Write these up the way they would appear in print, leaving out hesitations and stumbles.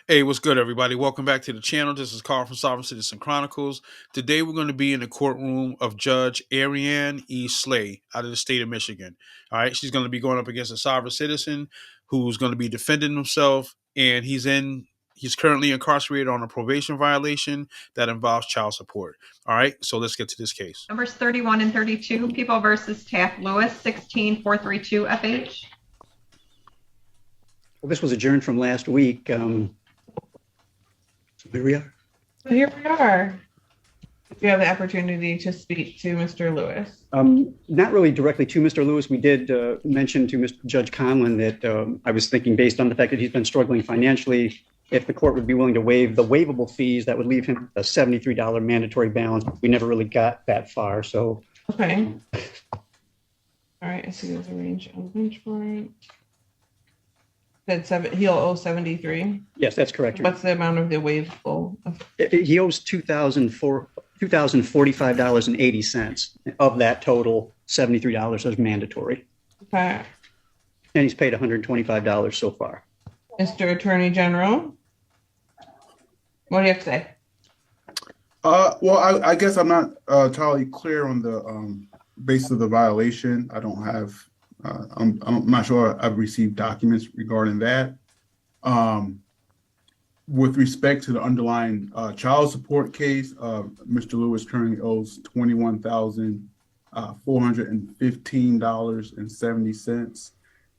Hey, what's good, everybody? Welcome back to the channel. This is Carl from Sovereign Citizen Chronicles. Today, we're going to be in the courtroom of Judge Arianne E. Slay out of the state of Michigan. All right, she's going to be going up against a sovereign citizen who's going to be defending himself, and he's currently incarcerated on a probation violation that involves child support. All right, so let's get to this case. Numbers 31 and 32, People versus Taft Lewis, 16432 FH. Well, this was adjourned from last week. So here we are. Here we are. You have the opportunity to speak to Mr. Lewis. Not really directly to Mr. Lewis. We did mention to Mr. Judge Conlon that I was thinking, based on the fact that he's been struggling financially, if the court would be willing to waive the waivable fees, that would leave him a $73 mandatory balance. We never really got that far. So, okay. All right. I see there's a range on bench warrant. He'll owe 73. yes, that's correct. What's the amount of the waivable? He owes $2,045.80. Of that total, $73 is mandatory. Okay. And he's paid $125 so far. Mr. Attorney General, what do you have to say? Well, I guess I'm not entirely clear on the basis of the violation. I don't have, I'm not sure I've received documents regarding that. With respect to the underlying child support case, Mr. Lewis currently owes $21,415.70.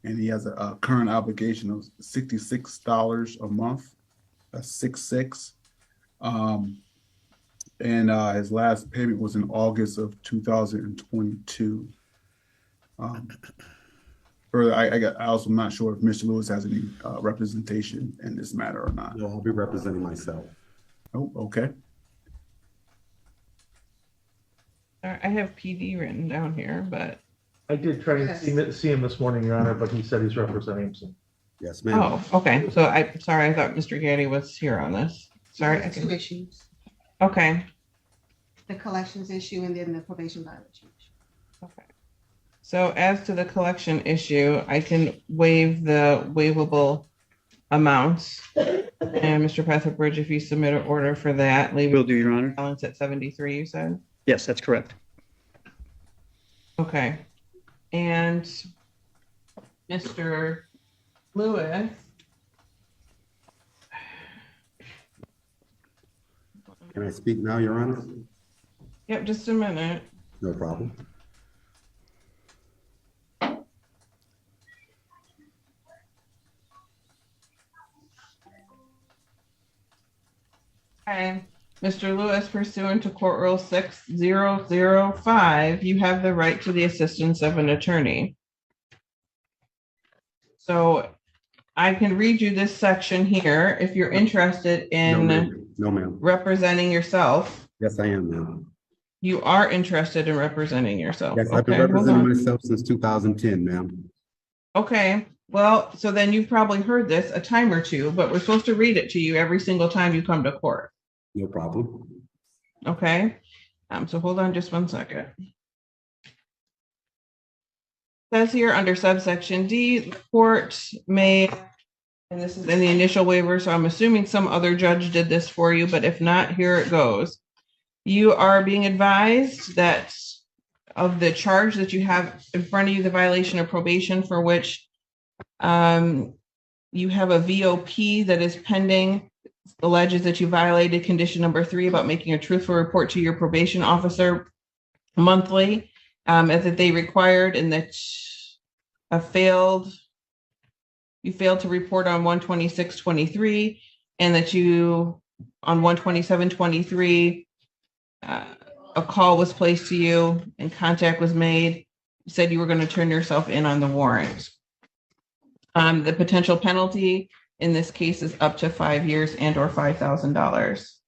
And he has a current obligation of $66 a month. That's 66. And his last payment was in August of 2022. Further, I also am not sure if Mr. Lewis has any representation in this matter or not. No, I'll be representing myself. Oh, okay. I have PD written down here, but. I did try and see him this morning, Your Honor, but he said he's representing himself. Yes, ma'am. Oh, okay. So I thought Mr. Gaddy was here on this. Sorry. Two issues, Okay. the collections issue and then the probation violation issue. Okay. So as to the collection issue, I can waive the waivable amounts. And Mr. Petherbridge, if you submit an order for that, leave Will do, Your Honor. balance at 73, you said? Yes, that's correct. Okay. And Mr. Lewis. Can I speak now, Your Honor? Yep, just a minute. No problem. Okay. Mr. Lewis, pursuant to Court Rule 6005, you have the right to the assistance of an attorney. So I can read you this section here if you're interested in No, ma'am. representing yourself. Yes, I am, ma'am. You are interested in representing yourself. Yes, I've been Okay, hold representing on. myself since 2010, ma'am. Okay, well, so then you've probably heard this a time or two, but we're supposed to read it to you every single time you come to court. No problem. Okay, so hold on just one second. Says here under subsection D, the court may, and this is in the initial waiver, so I'm assuming some other judge did this for you, but if not, here it goes. You are being advised that of the charge that you have in front of you, the violation of probation for which you have a VOP that is pending, alleges that you violated condition number 3 about making a truthful report to your probation officer monthly, as that they required, and that you failed to report on 1/26/23, and that you on 1/27/23 a call was placed to you and contact was made. You said you were going to turn yourself in on the warrant. The potential penalty in this case is up to 5 years and or $5,000.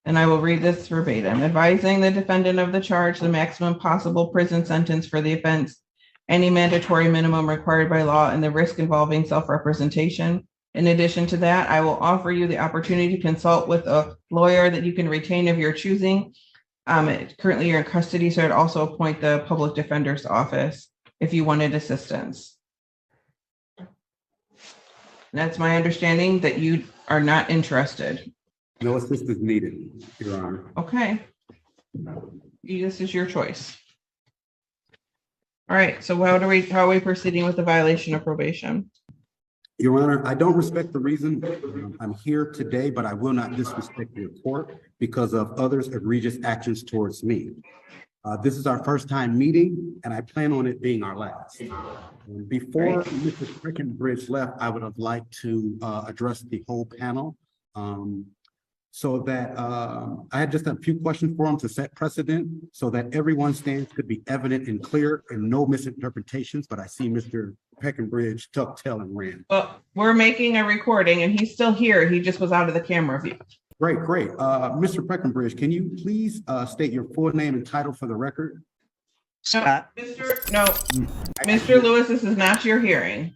And I will read this verbatim. Advising the defendant of the charge, the maximum possible prison sentence for the offense, any mandatory minimum required by law, and the risk involving self-representation. In addition to that, I will offer you the opportunity to consult with a lawyer that you can retain of your choosing. Currently you're in custody, so I'd also appoint the public defender's office if you wanted assistance. That's my understanding that you are not interested. No assistance is needed, Your Honor. Okay. This is your choice. All right, so how are we proceeding with the violation of probation? Your Honor, I don't respect the reason I'm here today, but I will not disrespect your court because of others' egregious actions towards me. This is our first time meeting, and I plan on it being our last. Before Mr. Breckenbridge left, I would have liked to address the whole panel. So that I had just a few questions for him to set precedent so that everyone's stance could be evident and clear and no misinterpretations. But I see Mr. Breckenbridge tucked tail and ran. Well, we're making a recording and he's still here. He just was out of the camera view. Great, great. Mr. Breckenbridge, can you please state your full name and title for the record? Scott. Mr. Lewis, this is not your hearing.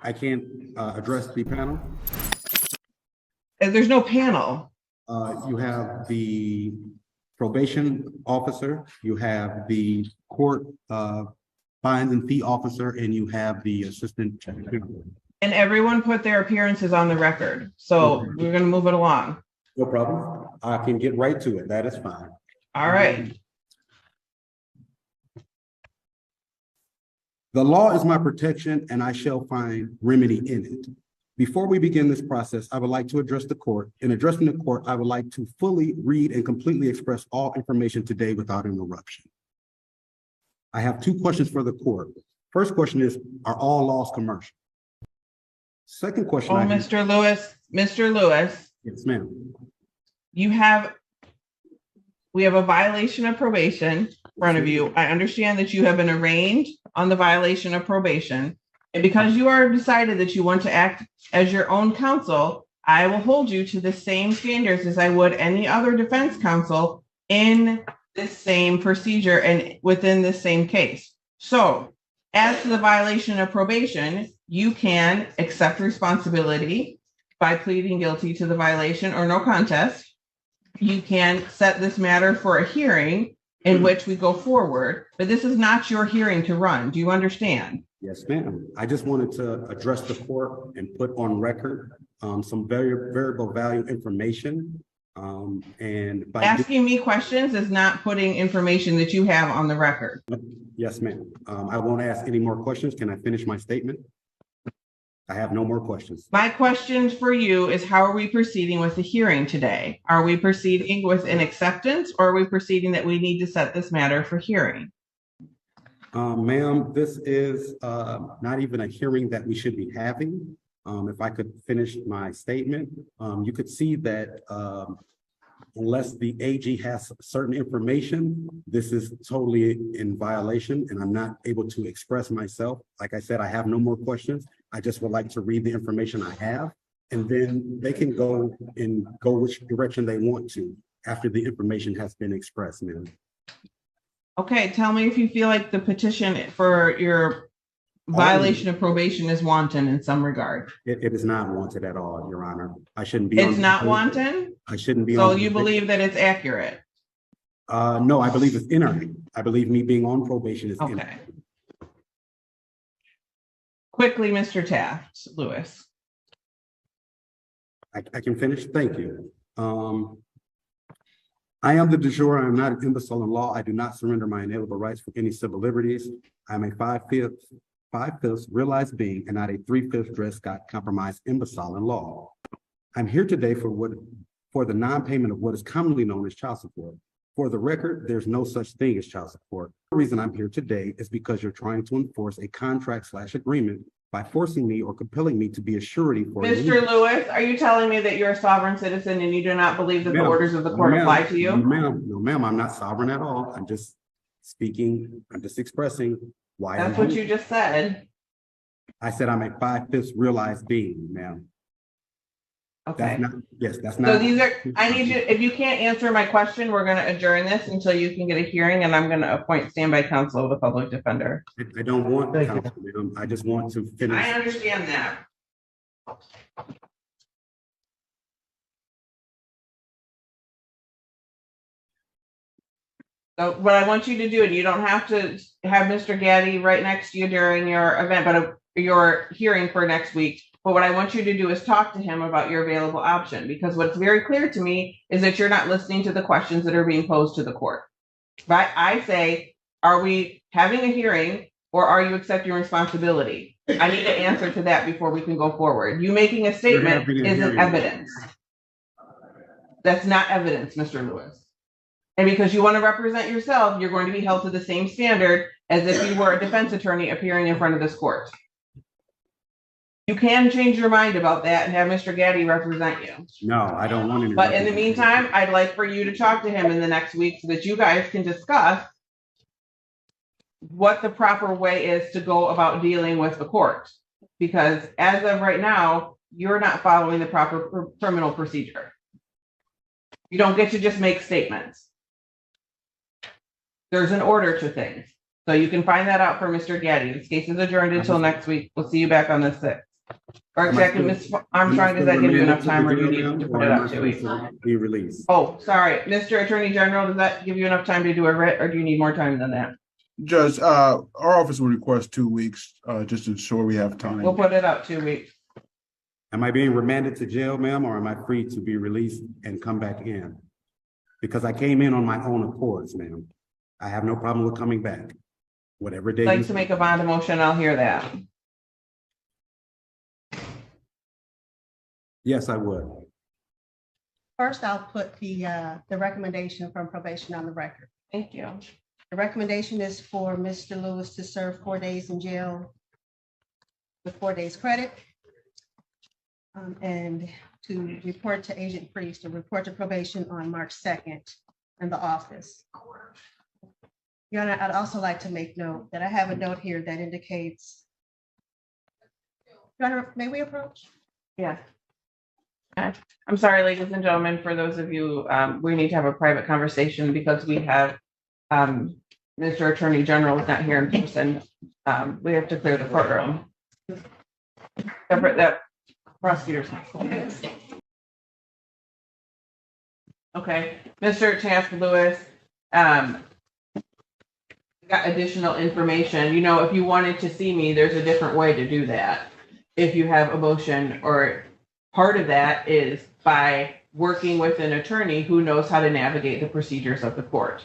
I can't address the panel. There's no panel. You have the probation officer, you have the court fines and fee officer, and you have the assistant. And everyone put their appearances on the record. So we're going to move it along. No problem. I can get right to it. That is fine. All right. The law is my protection, and I shall find remedy in it. Before we begin this process, I would like to address the court. In addressing the court, I would like to fully read and completely express all information today without interruption. I have two questions for the court. First question is, are all laws commercial? Second question. Mr. Lewis. Yes, ma'am. We have a violation of probation in front of you. I understand that you have been arraigned on the violation of probation. And because you are decided that you want to act as your own counsel, I will hold you to the same standards as I would any other defense counsel in this same procedure and within this same case. So as to the violation of probation, you can accept responsibility by pleading guilty to the violation or no contest. You can set this matter for a hearing in which we go forward, but this is not your hearing to run. Do you understand? Yes, ma'am. I just wanted to address the court and put on record some very variable value information. And by asking me questions is not putting information that you have on the record. Yes, ma'am. I won't ask any more questions. Can I finish my statement? I have no more questions. My question for you is, how are we proceeding with the hearing today? Are we proceeding with an acceptance, or are we proceeding that we need to set this matter for hearing? Ma'am, this is not even a hearing that we should be having. If I could finish my statement, you could see that unless the AG has certain information, this is totally in violation and I'm not able to express myself. Like I said, I have no more questions. I just would like to read the information I have, and then they can go which direction they want to after the information has been expressed, ma'am. Okay, tell me if you feel like the petition for your violation of probation is wanton in some regard. It is not wanted at all, Your Honor. I shouldn't be. It's not wanton? I shouldn't be. So you believe that it's accurate? No, I believe it's inaccurate. I believe me being on probation is inaccurate. Okay. Quickly, Mr. Taft Lewis. I can finish. Thank you. I am the du jour. I am not an imbecile in law. I do not surrender my inalienable rights for any civil liberties. I am a five-fifths realized being and not a three-fifths dressed got compromised imbecile in law. I'm here today for the non-payment of what is commonly known as child support. For the record, there's no such thing as child support. The reason I'm here today is because you're trying to enforce a contract/agreement by forcing me or compelling me to be a surety for Mr. Lewis, are you telling me that you're a sovereign citizen and you do not believe that the orders of the court apply to you? No, ma'am, I'm not sovereign at all. I'm just speaking, I'm just expressing why. That's what you just said. I said I'm a five-fifths realized being, ma'am. Okay. That's not. So these are, I need you, if you can't answer my question, we're going to adjourn this until you can get a hearing, and I'm going to appoint standby counsel of the public defender. I don't want counsel, ma'am. I just want to finish. I understand that. So what I want you to do, and you don't have to have Mr. Gaddy right next to you during your event, but your hearing for next week, But what I want you to do is talk to him about your available option, because what's very clear to me is that you're not listening to the questions that are being posed to the court. Right? I say, are we having a hearing or are you accepting responsibility? I need an answer to that before we can go forward. You making a statement isn't evidence. That's not evidence, Mr. Lewis. And because you want to represent yourself, you're going to be held to the same standard as if you were a defense attorney appearing in front of this court. You can change your mind about that and have Mr. Gaddy represent you. No, I don't want any. But in the meantime, I'd like for you to talk to him in the next week so that you guys can discuss what the proper way is to go about dealing with the court. Because as of right now, you're not following the proper criminal procedure. You don't get to just make statements. There's an order to things. So you can find that out for Mr. Gaddy. This case is adjourned until next week. We'll see you back on the 6th. Or exactly, Ms. Armstrong, does that give you enough time, or do you need to put it up 2 weeks? Be released. Oh, sorry, Mr. Attorney General, does that give you enough time to do a writ, or do you need more time than that? Judge, our office will request 2 weeks, just to ensure we have time. We'll put it up 2 weeks. Am I being remanded to jail, ma'am, or am I free to be released and come back in? Because I came in on my own accords, ma'am. I have no problem with coming back. Whatever day. If you'd like to make a bond motion, I'll hear that. Yes, I would. First, I'll put the recommendation from probation on the record. Thank you. The recommendation is for Mr. Lewis to serve 4 days in jail with 4 days credit. And to report to Agent Priest, to report to probation on March 2nd in the office. Your Honor, I'd also like to make note that I have a note here that indicates. Your Honor, may we approach? Yeah. I'm sorry, ladies and gentlemen, for those of you, we need to have a private conversation because we have Mr. Attorney General is not here in person. We have to clear the courtroom. That prosecutors. Okay, Mr. Taft Lewis, got additional information. You know, if you wanted to see me, there's a different way to do that. If you have a motion, or part of that is by working with an attorney who knows how to navigate the procedures of the court.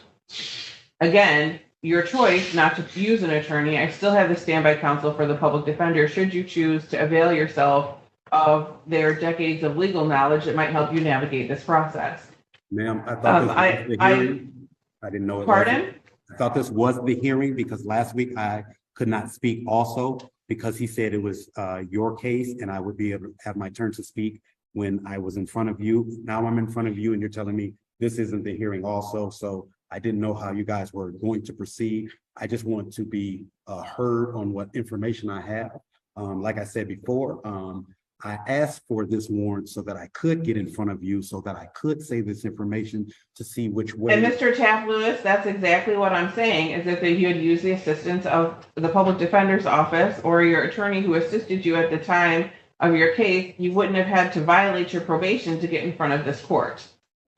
Again, your choice not to use an attorney. I still have the standby counsel for the public defender should you choose to avail yourself of their decades of legal knowledge that might help you navigate this process. Ma'am, I thought this was the hearing. I didn't know it. Pardon? I thought this was the hearing because last week I could not speak also because he said it was your case and I would be able to have my turn to speak when I was in front of you. Now I'm in front of you and you're telling me this isn't the hearing also. So I didn't know how you guys were going to proceed. I just want to be heard on what information I have. Like I said before, I asked for this warrant so that I could get in front of you, so that I could say this information to see which way. And Mr. Taft Lewis, that's exactly what I'm saying, is that you had used the assistance of the public defender's office or your attorney who assisted you at the time of your case, you wouldn't have had to violate your probation to get in front of this court.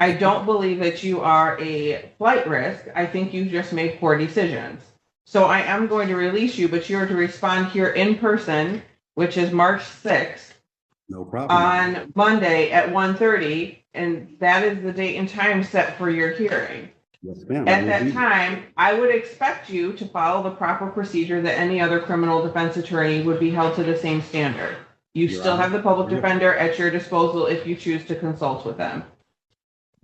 I don't believe that you are a flight risk. I think you just made poor decisions. So I am going to release you, but you're to respond here in person, which is March 6th. No problem. On Monday at 1:30, and that is the date and time set for your hearing. Yes, ma'am. At that time, I would expect you to follow the proper procedure that any other criminal defense attorney would be held to the same standard. You still have the public defender at your disposal if you choose to consult with them.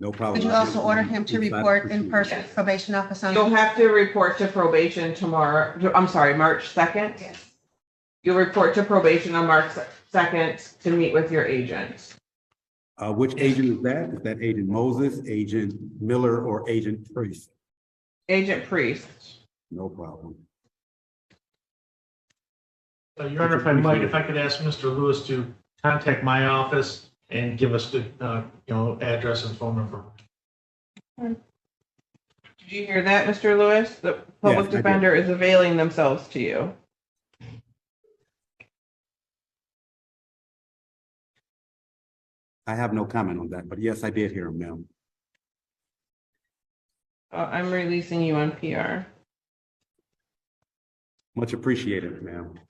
No problem. Could you also order him to report in person, Yes. probation office on? You'll have to report to probation tomorrow. I'm sorry, March 2nd. Yes. You'll report to probation on March 2nd to meet with your agent. Which agent is that? Is that Agent Moses, Agent Miller, or Agent Priest? Agent Priest. No problem. Your Honor, if I might, if I could ask Mr. Lewis to contact my office and give us the, address and phone number. Did you hear that, Mr. Lewis? The public Yes, I defender is availing themselves to you. I have no comment on that, but yes, I did hear him, ma'am. I'm releasing you on PR. Much appreciated, ma'am.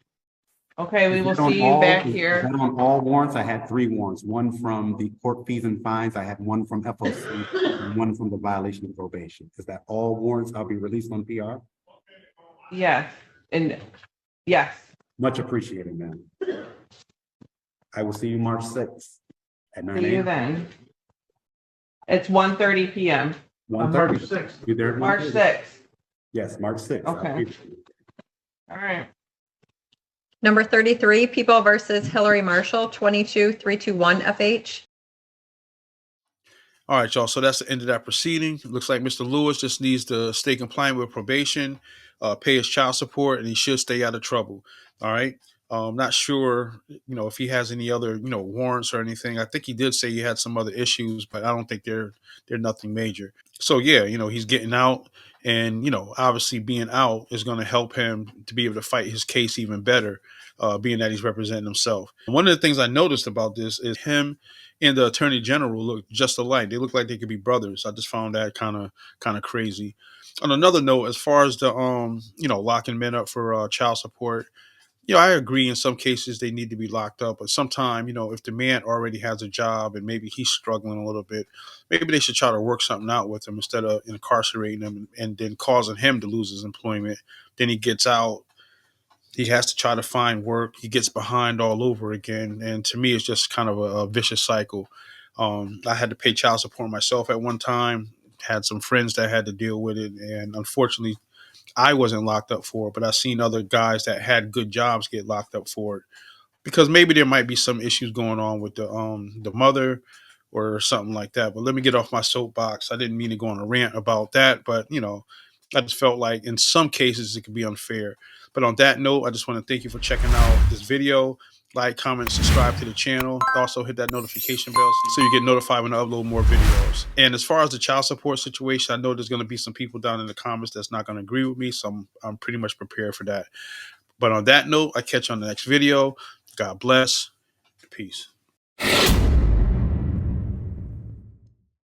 Okay, we Is will that on see you all- back is here. that on all warrants? I had 3 warrants, one from the court fees and fines, I had one from FOC, and one from the violation of probation. Is that all warrants? I'll be released on PR? Yes, and yes. Much appreciated, ma'am. I will see you March 6th at 9 See you a.m. then. It's 1:30 p.m. On 1:30. March 6th. You there? at March 1:30? 6th. Yes, March 6th. I Okay. appreciate it. All right. Number 33, People versus Hillary Marshall, 22321 FH. All right, y'all. So that's the end of that proceeding. It looks like Mr. Lewis just needs to stay compliant with probation, pay his child support, and he should stay out of trouble. All right. Not sure, if he has any other, warrants or anything. I think he did say he had some other issues, but I don't think they're nothing major. So yeah, he's getting out, and obviously being out is going to help him to be able to fight his case even better, being that he's representing himself. One of the things I noticed about this is him and the attorney general look just alike. They look like they could be brothers. I just found that kind of crazy. On another note, as far as the locking men up for child support, I agree in some cases they need to be locked up, but sometimes, if the man already has a job and maybe he's struggling a little bit, maybe they should try to work something out with him instead of incarcerating him and then causing him to lose his employment. Then he gets out. He has to try to find work. He gets behind all over again. And to me, it's just kind of a vicious cycle. I had to pay child support myself at one time, had some friends that had to deal with it. And unfortunately, I wasn't locked up for it, but I've seen other guys that had good jobs get locked up for it because maybe there might be some issues going on with the mother or something like that. But let me get off my soapbox. I didn't mean to go on a rant about that, but I just felt like in some cases it could be unfair. But on that note, I just want to thank you for checking out this video. Like, comment, subscribe to the channel. Also hit that notification bell so you get notified when I upload more videos. And as far as the child support situation, I know there's going to be some people down in the comments that's not going to agree with me, so I'm pretty much prepared for that. But on that note, I catch you on the next video. God bless. Peace.